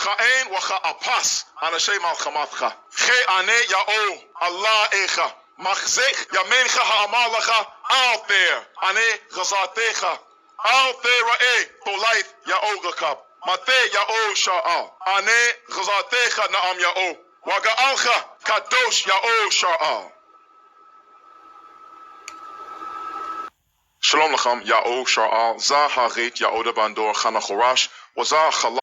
Cha'en wa cha'apas anashe malchamatcha. Che ane ya'o Allah echa. Machzech yamencha ha'amalacha out there. Ane chazatecha. Out there ra'e tolaith ya'o gakab. Mate ya'o sha'al. Ane chazatecha na'am ya'o. Waga'alcha kadosh ya'o sha'al. Shalom lachem ya'o sha'al. Za ha'ret ya'oda bandor chanachorash. Waza chalal.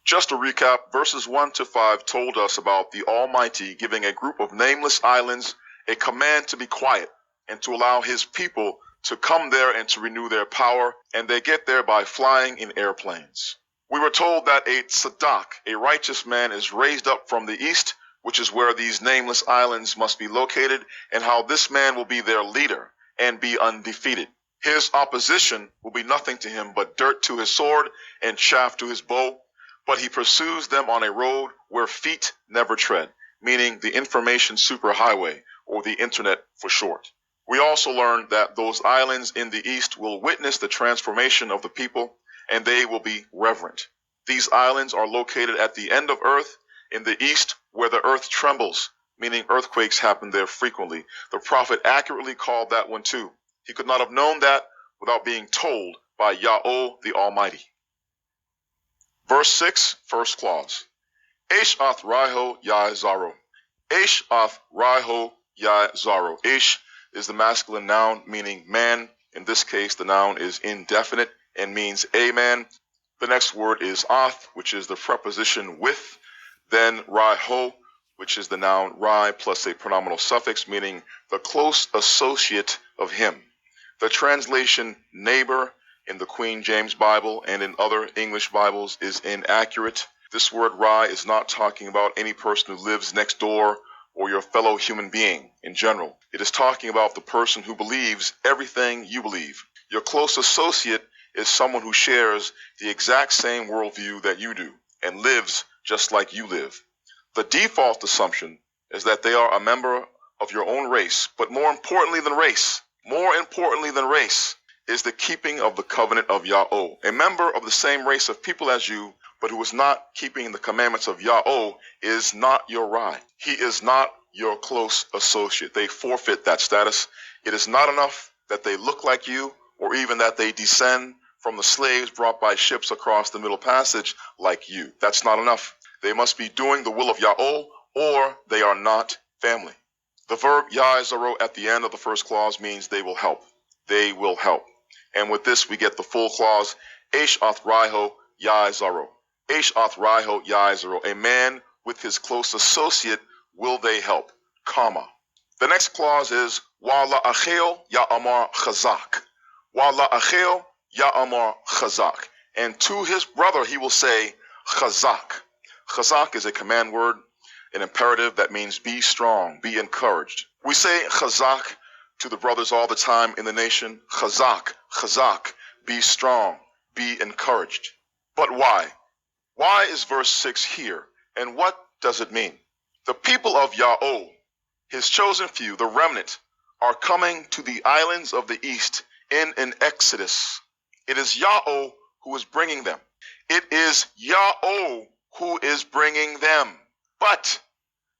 Just to recap, verses 1 to 5 told us about the Almighty giving a group of nameless islands a command to be quiet and to allow his people to come there and to renew their power, and they get there by flying in airplanes. We were told that a tzedak, a righteous man, is raised up from the east, which is where these nameless islands must be located, and how this man will be their leader and be undefeated. His opposition will be nothing to him but dirt to his sword and chaff to his bow. But he pursues them on a road where feet never tread, meaning the information superhighway, or the internet for short. We also learned that those islands in the east will witness the transformation of the people, and they will be reverent. These islands are located at the end of earth, in the east, where the earth trembles, meaning earthquakes happen there frequently. The prophet accurately called that one too. He could not have known that without being told by Yahweh the Almighty. Verse 6, first clause. Esh ath raiho Yahsarel. Esh ath raiho Yahsarel. Esh is the masculine noun meaning man. In this case, the noun is indefinite and means a man. The next word is ath, which is the preposition with. Then raiho, which is the noun rai plus a pronominal suffix meaning the close associate of him. The translation neighbor in the Queen James Bible and in other English Bibles is inaccurate. This word rai is not talking about any person who lives next door or your fellow human being in general. It is talking about the person who believes everything you believe. Your close associate is someone who shares the exact same worldview that you do and lives just like you live. The default assumption is that they are a member of your own race, but more importantly than race, is the keeping of the covenant of Yahweh. A member of the same race of people as you, but who is not keeping the commandments of Yahweh, is not your rai. He is not your close associate. They forfeit that status. It is not enough that they look like you, or even that they descend from the slaves brought by ships across the Middle Passage like you. That's not enough. They must be doing the will of Yahweh, or they are not family. The verb Yahsarel at the end of the first clause means they will help. They will help. And with this, we get the full clause, Esh ath raiho Yahsarel. Esh ath raiho Yahsarel. A man with his close associate will they help, comma. The next clause is, Wa la'acheo ya'amar chazak. Wa la'acheo ya'amar chazak. And to his brother he will say, chazak. Chazak is a command word, an imperative that means be strong, be encouraged. We say chazak to the brothers all the time in the nation. Chazak, chazak, be strong, be encouraged. But why? Why is verse 6 here? And what does it mean? The people of Yahweh, his chosen few, the remnant, are coming to the islands of the east in an exodus. It is Yahweh who is bringing them. It is Yahweh who is bringing them. But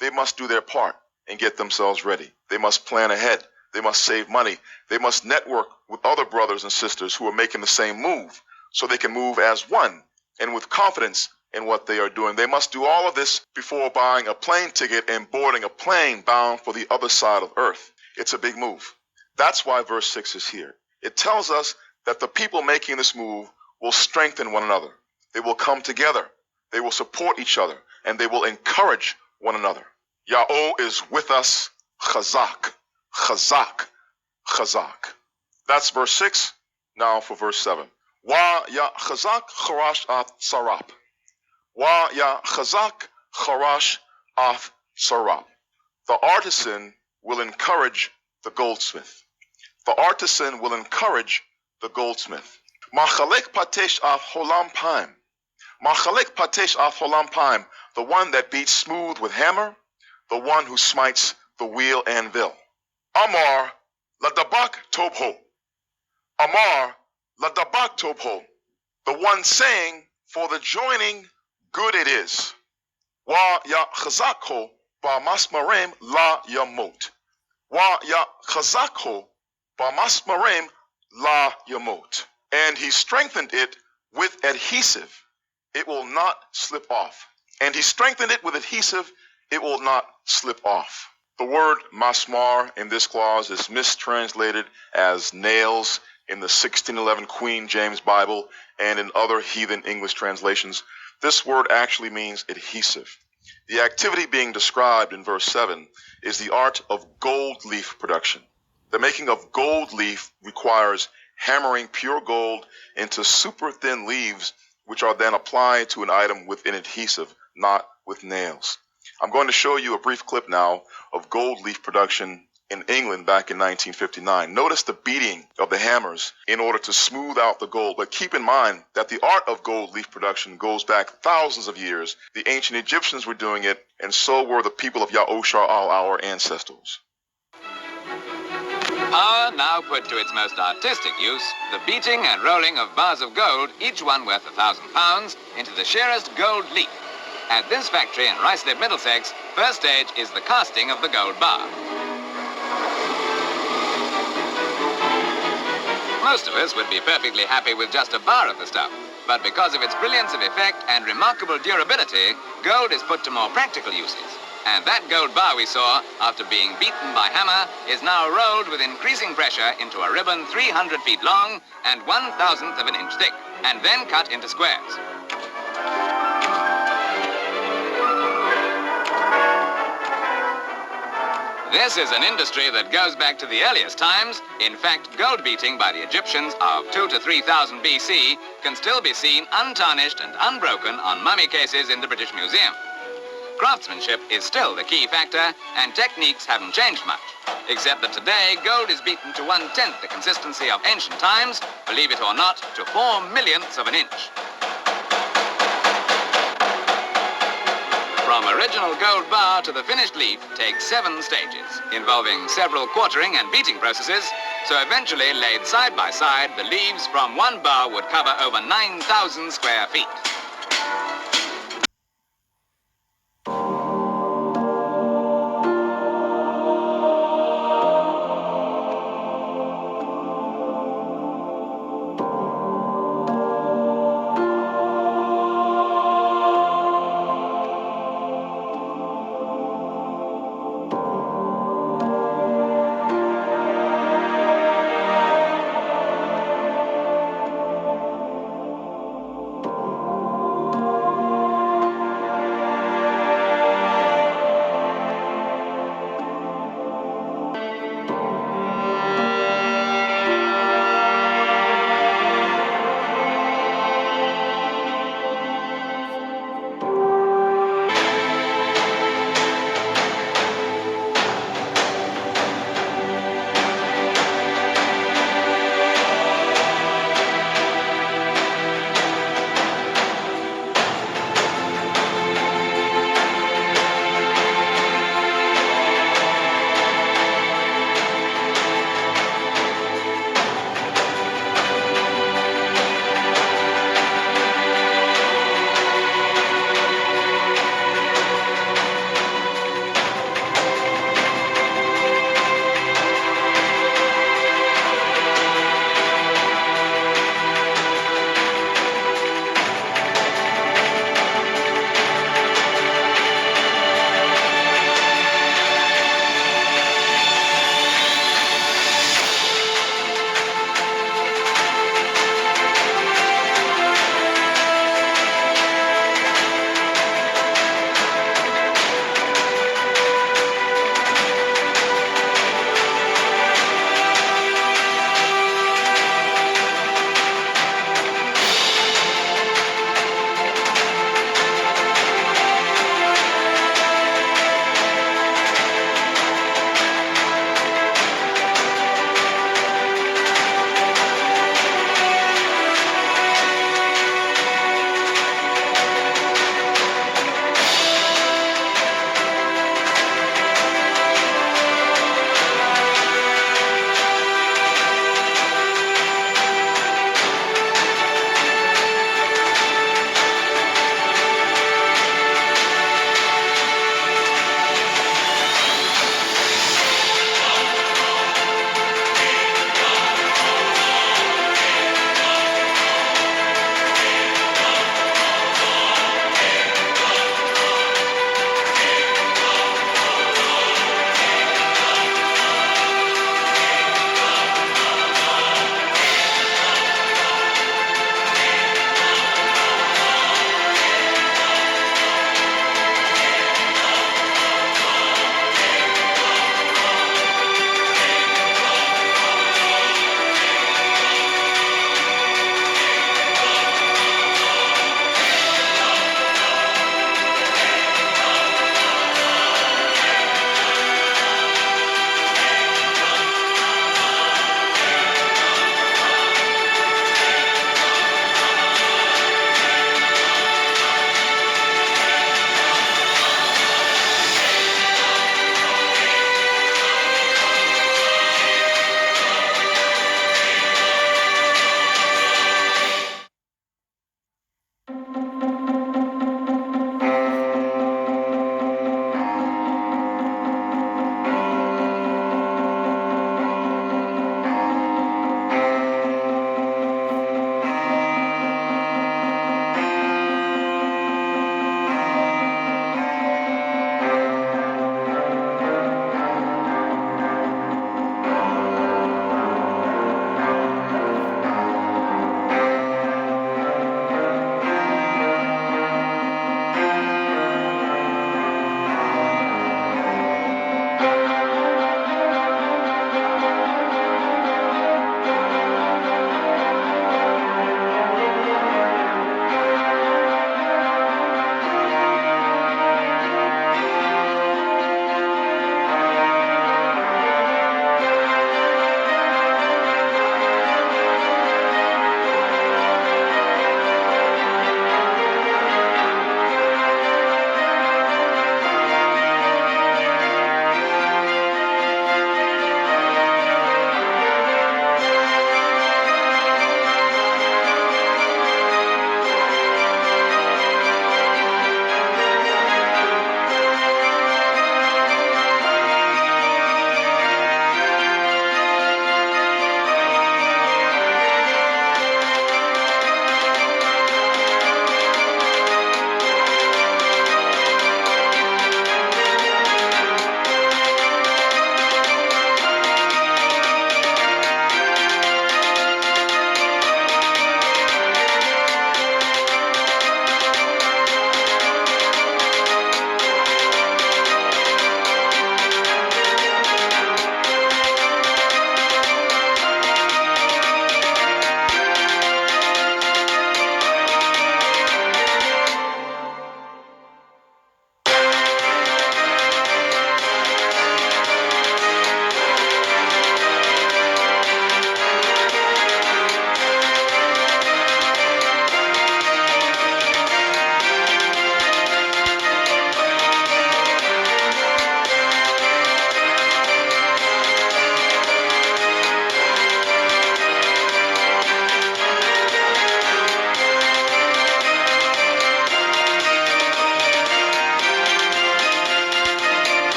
they must do their part and get themselves ready. They must plan ahead. They must save money. They must network with other brothers and sisters who are making the same move so they can move as one and with confidence in what they are doing. They must do all of this before buying a plane ticket and boarding a plane bound for the other side of earth. It's a big move. That's why verse 6 is here. It tells us that the people making this move will strengthen one another. They will come together. They will support each other, and they will encourage one another. Yahweh is with us, chazak. Chazak, chazak. That's verse 6. Now for verse 7. Wa ya chazak charash ath sarap. Wa ya chazak charash ath sarap. The artisan will encourage the goldsmith. The artisan will encourage the goldsmith. Machalek patesh ath holam paim. Machalek patesh ath holam paim. The one that beats smooth with hammer, the one who smites the wheel anvil. Amar ladabak tobho. Amar ladabak tobho. The one saying For the joining good it is. Wa ya chazakho ba masmarem la yamot. Wa ya chazakho ba masmarem la yamot. And he strengthened it with adhesive. It will not slip off. And he strengthened it with adhesive. It will not slip off. The word masmar in this clause is mistranslated as nails in the 1611 Queen James Bible and in other heathen English translations. This word actually means adhesive. The activity being described in verse 7 is the art of gold leaf production. The making of gold leaf requires hammering pure gold into super thin leaves, which are then applied to an item with an adhesive, not with nails. I'm going to show you a brief clip now of gold leaf production in England back in 1959. Notice the beating of the hammers in order to smooth out the gold, but keep in mind that the art of gold leaf production goes back thousands of years. The ancient Egyptians were doing it, and so were the people of Yahsarel, our ancestors. Power now put to its most artistic use, the beating and rolling of bars of gold, each one worth £1,000, into the sheerest gold leaf. At this factory in Ruislip, Middlesex, first stage is the casting of the gold bar. Most of us would be perfectly happy with just a bar of the stuff, but because of its brilliance of effect and remarkable durability, gold is put to more practical uses. And that gold bar we saw, after being beaten by hammer, is now rolled with increasing pressure into a ribbon 300 feet long and 1/1000th of an inch thick, and then cut into squares. This is an industry that goes back to the earliest times. In fact, gold beating by the Egyptians of 2,000 to 3,000 BC can still be seen untarnished and unbroken on mummy cases in the British Museum. Craftsmanship is still the key factor, and techniques haven't changed much, except that today gold is beaten to 1/10 the consistency of ancient times, believe it or not, to 4/millionths of an inch. From original gold bar to the finished leaf takes 7 stages, involving several quartering and beating processes, so eventually laid side by side, the leaves from one bar would cover over 9,000 square feet.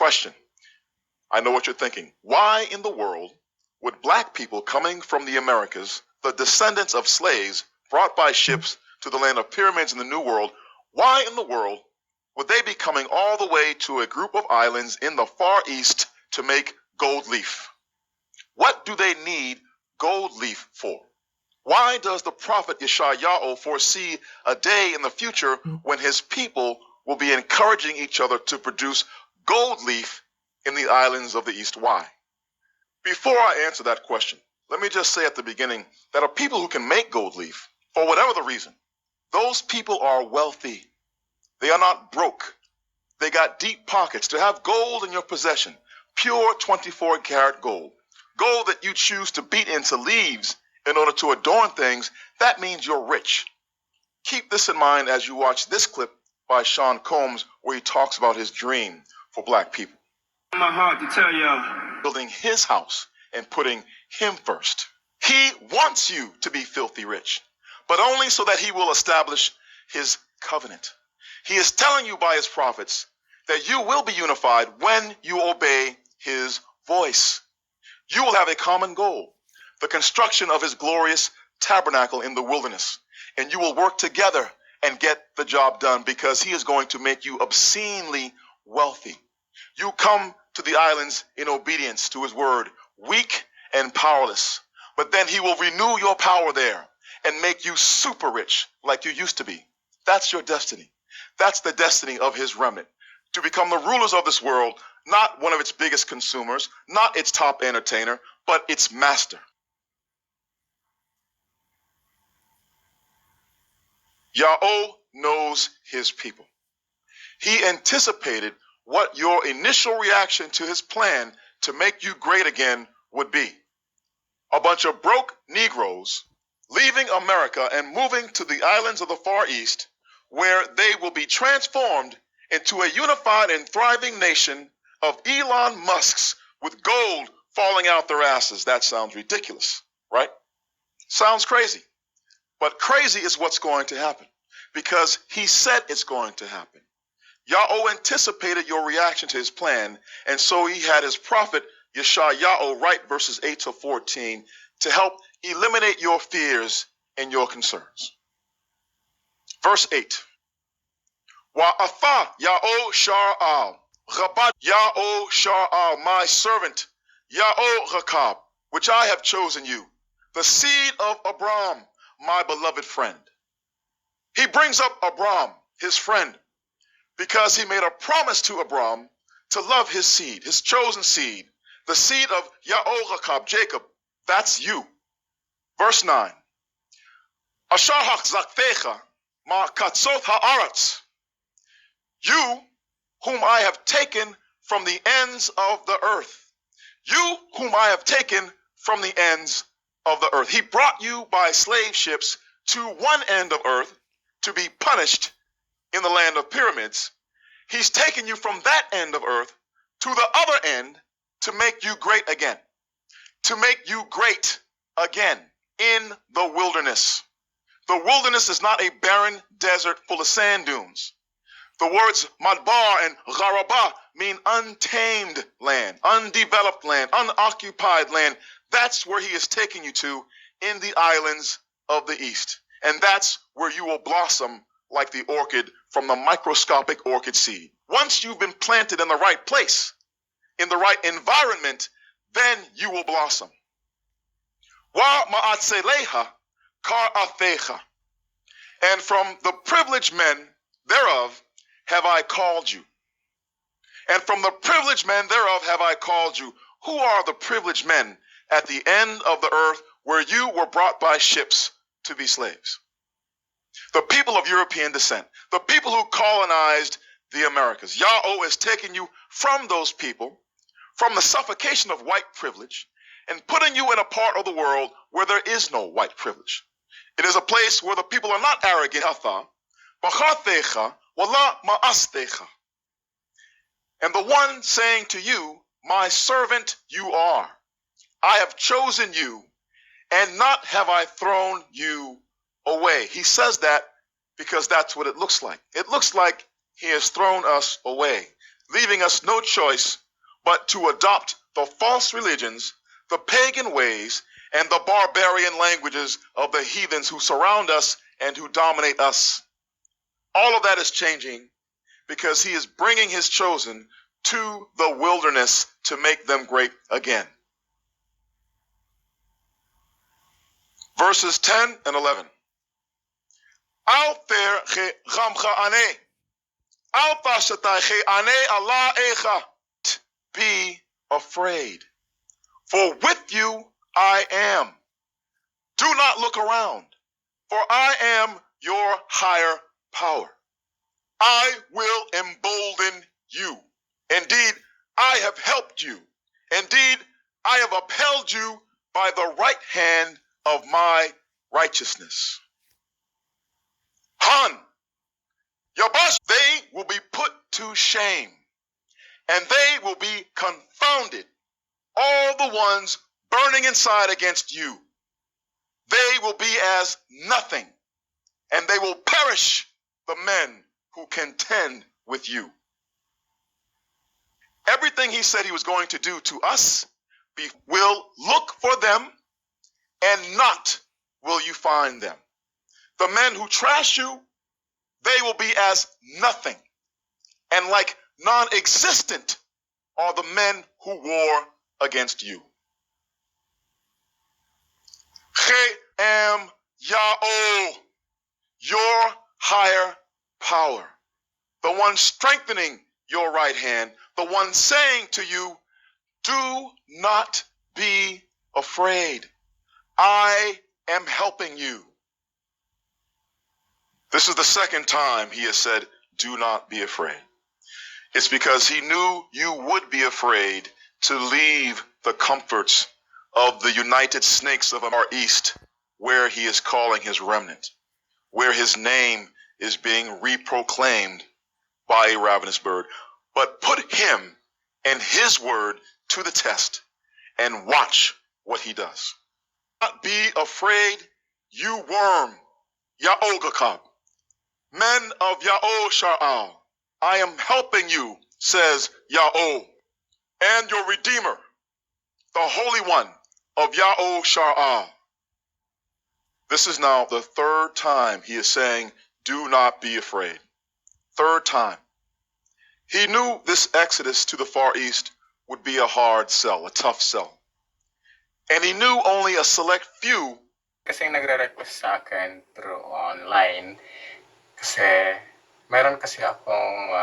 Question. I know what you're thinking. Why in the world would black people coming from the Americas, the descendants of slaves brought by ships to the land of pyramids in the New World, why in the world would they be coming all the way to a group of islands in the Far East to make gold leaf? What do they need gold leaf for? Why does the prophet Yahsarel foresee a day in the future when his people will be encouraging each other to produce gold leaf in the islands of the East? Why? Before I answer that question, let me just say at the beginning that a people who can make gold leaf, for whatever the reason, those people are wealthy. They are not broke. They got deep pockets. To have gold in your possession, pure 24-karat gold, gold that you choose to beat into leaves in order to adorn things, that means you're rich. Keep this in mind as you watch this clip by Sean Combs where he talks about his dream for black people. My heart to tell y'all. Building his house and putting him first. He wants you to be filthy rich, but only so that he will establish his covenant. He is telling you by his prophets that you will be unified when you obey his voice. You will have a common goal, the construction of his glorious tabernacle in the wilderness, and you will work together and get the job done because he is going to make you obscenely wealthy. You come to the islands in obedience to his word, weak and powerless, but then he will renew your power there and make you super rich like you used to be. That's your destiny. That's the destiny of his remnant, to become the rulers of this world, not one of its biggest consumers, not its top entertainer, but its master. Yahweh knows his people. He anticipated what your initial reaction to his plan to make you great again would be. A bunch of broke Negroes leaving America and moving to the islands of the Far East, where they will be transformed into a unified and thriving nation of Elon Musks with gold falling out their asses. That sounds ridiculous, right? Sounds crazy. But crazy is what's going to happen because he said it's going to happen. Yahweh anticipated your reaction to his plan, and so he had his prophet Yahsarel write verses 8 to 14 to help eliminate your fears and your concerns. Verse 8. Wa'afa Yahsarel, Rabat Yahsarel, my servant Yahweh, which I have chosen you, the seed of Abraham, my beloved friend. He brings up Abraham, his friend, because he made a promise to Abraham to love his seed, his chosen seed, the seed of Yahweh, Jacob. That's you. Verse 9. Ashar hachzaktecha ma katzot haaretz. You whom I have taken from the ends of the earth. You whom I have taken from the ends of the earth. He brought you by slave ships to one end of earth to be punished in the land of pyramids. He's taken you from that end of earth to the other end to make you great again. To make you great again in the wilderness. The wilderness is not a barren desert full of sand dunes. The words Madbar and Gharaba mean untamed land, undeveloped land, unoccupied land. That's where he is taking you to in the islands of the East. And that's where you will blossom like the orchid from the microscopic orchid seed. Once you've been planted in the right place, in the right environment, then you will blossom. Wa ma'atzeleha kar afecha. And from the privileged men thereof have I called you. And from the privileged men thereof have I called you. Who are the privileged men at the end of the earth where you were brought by ships to be slaves? The people of European descent, the people who colonized the Americas. Yahweh is taking you from those people, from the suffocation of white privilege, and putting you in a part of the world where there is no white privilege. It is a place where the people are not arrogant. And the one saying to you, my servant you are. I have chosen you, and not have I thrown you away. He says that because that's what it looks like. It looks like he has thrown us away. leaving us no choice but to adopt the false religions, the pagan ways, and the barbarian languages of the heathens who surround us and who dominate us. All of that is changing because he is bringing his chosen to the wilderness to make them great again. Verses 10 and 11. Be afraid, for with you I am. Do not look around, for I am your higher power. I will embolden you. Indeed, I have helped you. Indeed, I have upheld you by the right hand of my righteousness. Han, Yabash, they will be put to shame, and they will be confounded, all the ones burning inside against you. They will be as nothing, and they will perish the men who contend with you. Everything he said he was going to do to us, will look for them, and not will you find them. The men who trash you, they will be as nothing, and like non-existent are the men who war against you. I am Yahweh, your higher power, the one strengthening your right hand, the one saying to you, do not be afraid. I am helping you. This is the second time he has said, do not be afraid. It's because he knew you would be afraid to leave the comforts of the united snakes of our east, where he is calling his remnant, where his name is being reproclaimed by a ravenous bird. But put him and his word to the test and watch what he does. Do not be afraid, you worm, Yahogakab, men of Yahsarel. I am helping you, says Yahweh, and your Redeemer, the Holy One of Yahsarel. This is now the third time he is saying, do not be afraid. Third time. He knew this exodus to the Far East would be a hard sell, a tough sell. And he knew only a select few. Kasi nagre-request sa akin through online kasi meron kasi akong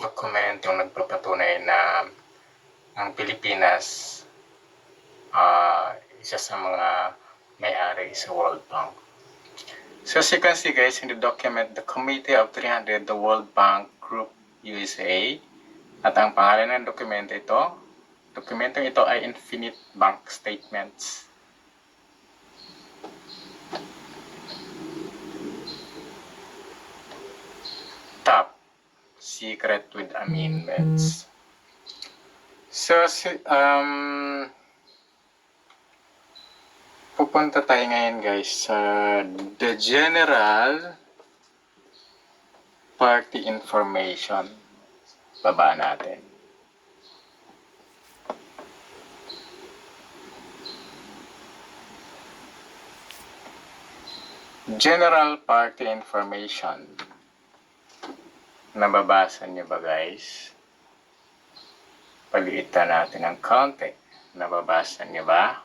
document yung nagpapatunay na ang Pilipinas isa sa mga may-ari sa World Bank. So as you can see guys, in the document, the Committee of 300, the World Bank Group USA, at ang pangalan ng dokumento ito, dokumentong ito ay Infinite Bank Statements. Top secret with amendments. So, pupunta tayo ngayon guys sa the general party information. Baba natin. General party information. Nababasa niyo ba guys? Paliitan natin ng konti. Nababasa niyo ba?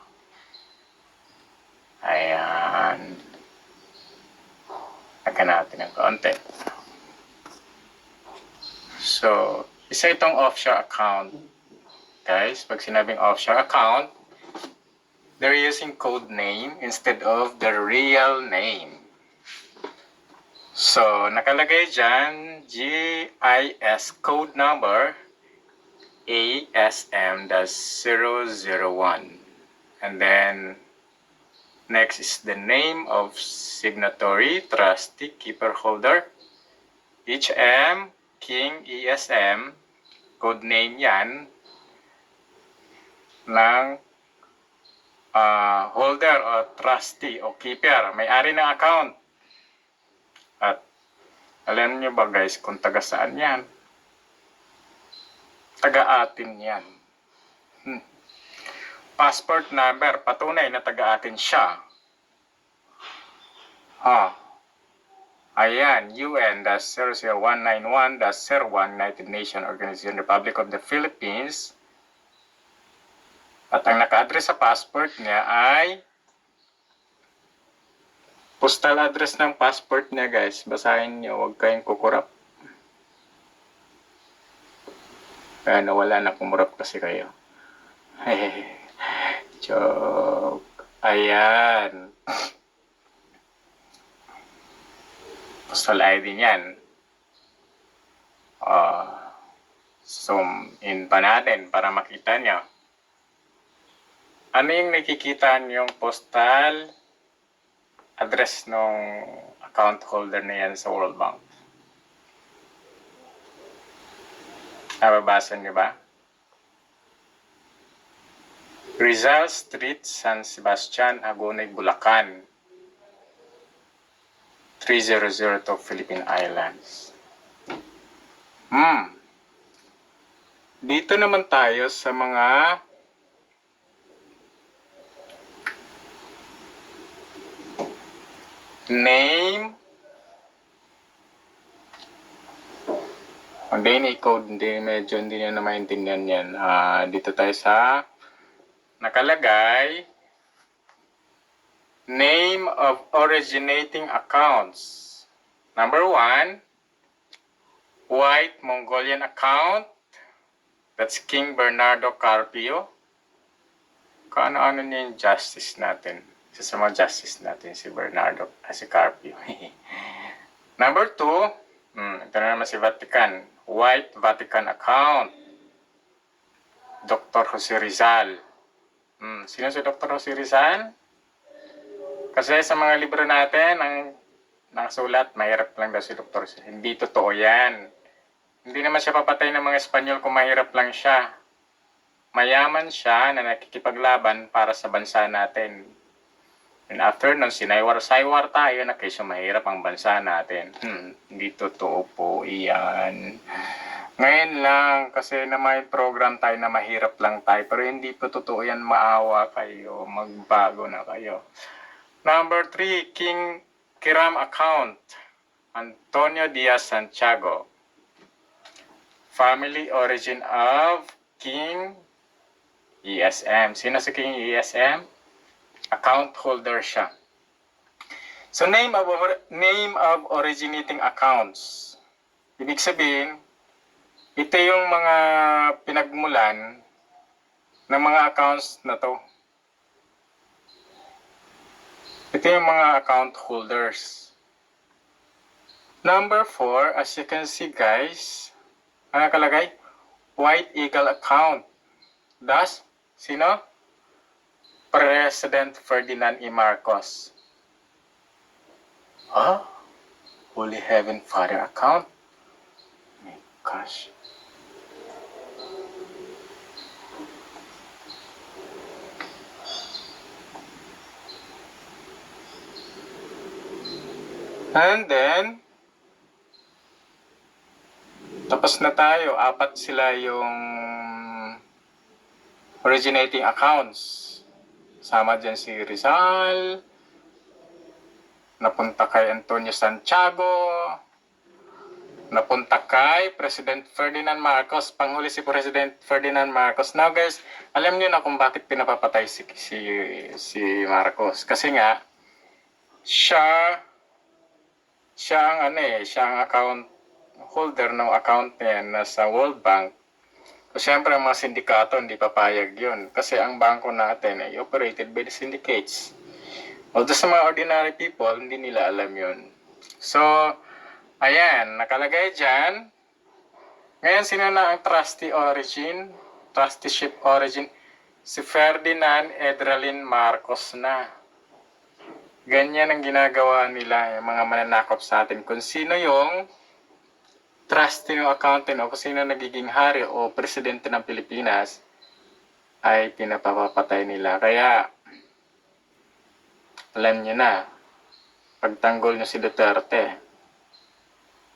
Ayan. Akan natin ng konti. So, isa itong offshore account. Guys, pag sinabing offshore account, they're using code name instead of the real name. So, nakalagay dyan, GIS code number ASM-001. And then, next is the name of signatory, trustee, keeper holder, HM, King ESM, code name yan, ng holder o trustee o keeper, may-ari ng account. At alam nyo ba guys kung taga saan yan? taga-atin yan. Passport number, patunay na taga-atin siya. Ayan, UN-00191-01 United Nations Organization, Republic of the Philippines. At ang naka-address sa passport niya ay postal address ng passport niya, guys. Basahin niyo, huwag kayong kukurap. Kaya nawala na, kumurap kasi kayo. Joke. Ayan. Postal ID niyan. Zoom in pa natin para makita nyo. Ano yung nakikita niyong postal address ng account holder na yan sa World Bank? Nababasa niyo ba? Rizal Street, San Sebastian, Hagonoy, Bulacan. 3002 Philippine Islands. Dito naman tayo sa mga name. Hindi code, medyo hindi nyo na maintindihan yan. Dito tayo sa nakalagay name of originating accounts. Number 1, White Mongolian account. That's King Bernardo Carpio. Kaano-ano niya yung justice natin? Isa sa mga justice natin, si Bernardo, si Carpio. Number 2, ito na naman si Vatican. White Vatican account. Dr. Jose Rizal. Sino si Dr. Jose Rizal? Kasi sa mga libro natin, ang nakasulat, mahirap lang daw si Dr. Rizal. Hindi totoo yan. Hindi naman siya papatay ng mga Espanyol kung mahirap lang siya. Mayaman siya na nakikipaglaban para sa bansa natin. And after nun, sinaywar-saywar tayo na kaysa mahirap ang bansa natin. Hindi totoo po iyan. Ngayon lang, kasi na may program tayo na mahirap lang tayo. Pero hindi po totoo yan, maawa kayo, magbago na kayo. Number 3, King Hiram account. Antonio Diaz Santiago. Family origin of King YHWH. Sino si King YHWH? Account holder siya. So name of originating accounts. Ibig sabihin, ito yung mga pinagmulan ng mga accounts na to. Ito yung mga account holders. Number 4, as you can see guys, ano nakalagay? White Eagle account. Thus, sino? President Ferdinand E. Marcos. Holy Heaven Father account? My gosh. And then, tapos na tayo. 4 sila yung originating accounts. Sama dyan si Rizal, napunta kay Antonio Santiago, napunta kay President Ferdinand Marcos. Panghuli si President Ferdinand Marcos. Now guys, alam niyo na kung bakit pinapapatay si Marcos. Kasi nga, siya ang account holder ng account niya nasa World Bank. So, siyempre, ang mga sindikato, hindi papayag yun. Kasi ang bangko natin ay operated by the syndicates. Although sa mga ordinary people, hindi nila alam yun. So, ayan, nakalagay dyan. Ngayon, sino na ang trusteeship origin? Si Ferdinand Edralin Marcos na. Ganyan ang ginagawa nila, yung mga mananakop sa atin. Kung sino yung trustee ng accountant o kung sino nagiging hari o presidente ng Pilipinas ay pinapapatay nila. Kaya, alam nyo na, pagtanggol nyo si Duterte,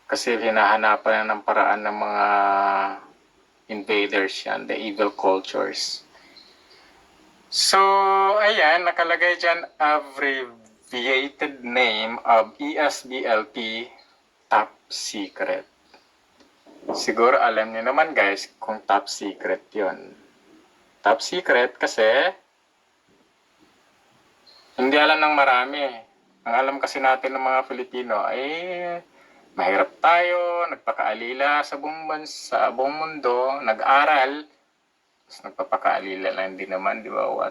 kasi hinahanapan na ng paraan ng mga invaders yan, the evil cultures. So, ayan, nakalagay dyan abbreviated name of ESBLP top secret. Siguro alam niyo naman guys kung top secret yon. Top secret kasi hindi alam ng marami. Ang alam kasi natin ng mga Pilipino ay mahirap tayo, nagpakaalila sa buong bansa, buong mundo, nag-aral, tapos nagpapakaalila lang din naman, di ba?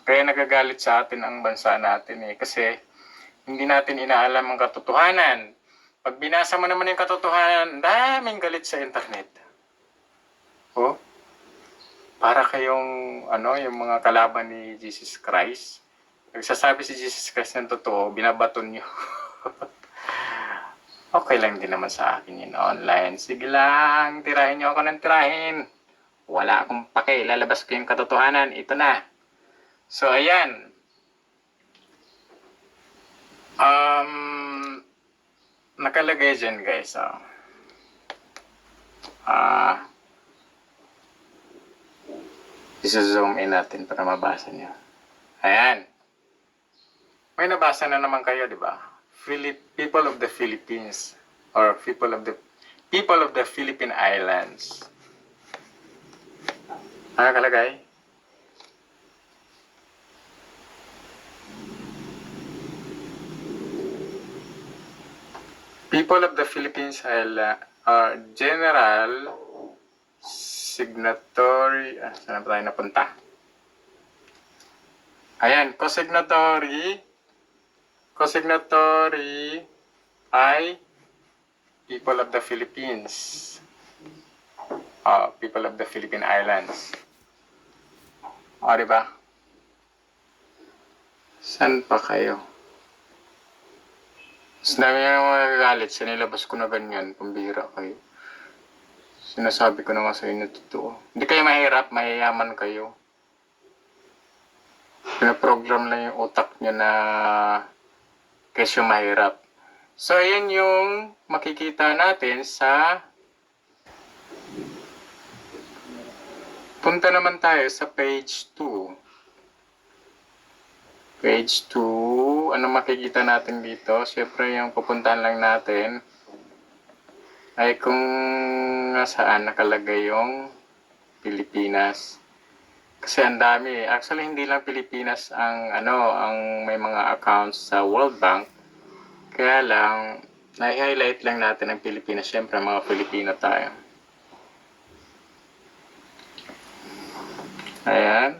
Kaya nagagalit sa atin ang bansa natin kasi hindi natin inaalam ang katotohanan. Pag binasa mo naman yung katotohanan, daming galit sa internet. Oh, para kayong yung mga kalaban ni Jesus Christ. Nagsasabi si Jesus Christ ng totoo, binabaton nyo. Okay lang din naman sa akin yun online. Sige lang, tirahin nyo ako ng tirahin. Wala akong pake, lalabas ko yung katotohanan. Ito na. So, ayan. Nakalagay dyan guys. Isa-zoom in natin para mabasa nyo. Ayan. May nabasa na naman kayo, di ba? People of the Philippines or people of the Philippine Islands. Ano kalagay? People of the Philippines are general signatory. Saan pa tayo napunta? Ayan, co-signatory ay people of the Philippines. People of the Philippine Islands. Diba? San pa kayo? Sinabi niya naman magagalit. Sinilabas ko na ganyan. Pambira kayo. Sinasabi ko naman sa inyo totoo. Hindi kayo mahirap. Mayayaman kayo. Pinaprogram lang yung utak nyo na kesyo mahirap. So, ayan yung makikita natin sa punta naman tayo sa page 2. Page 2, ano makikita natin dito? Siyempre, yung pupuntahan lang natin ay kung saan nakalagay yung Pilipinas. Kasi ang dami. Actually, hindi lang Pilipinas ang may mga accounts sa World Bank. Kaya lang, na-highlight lang natin ang Pilipinas. Siyempre, mga Pilipino tayo. Ayan.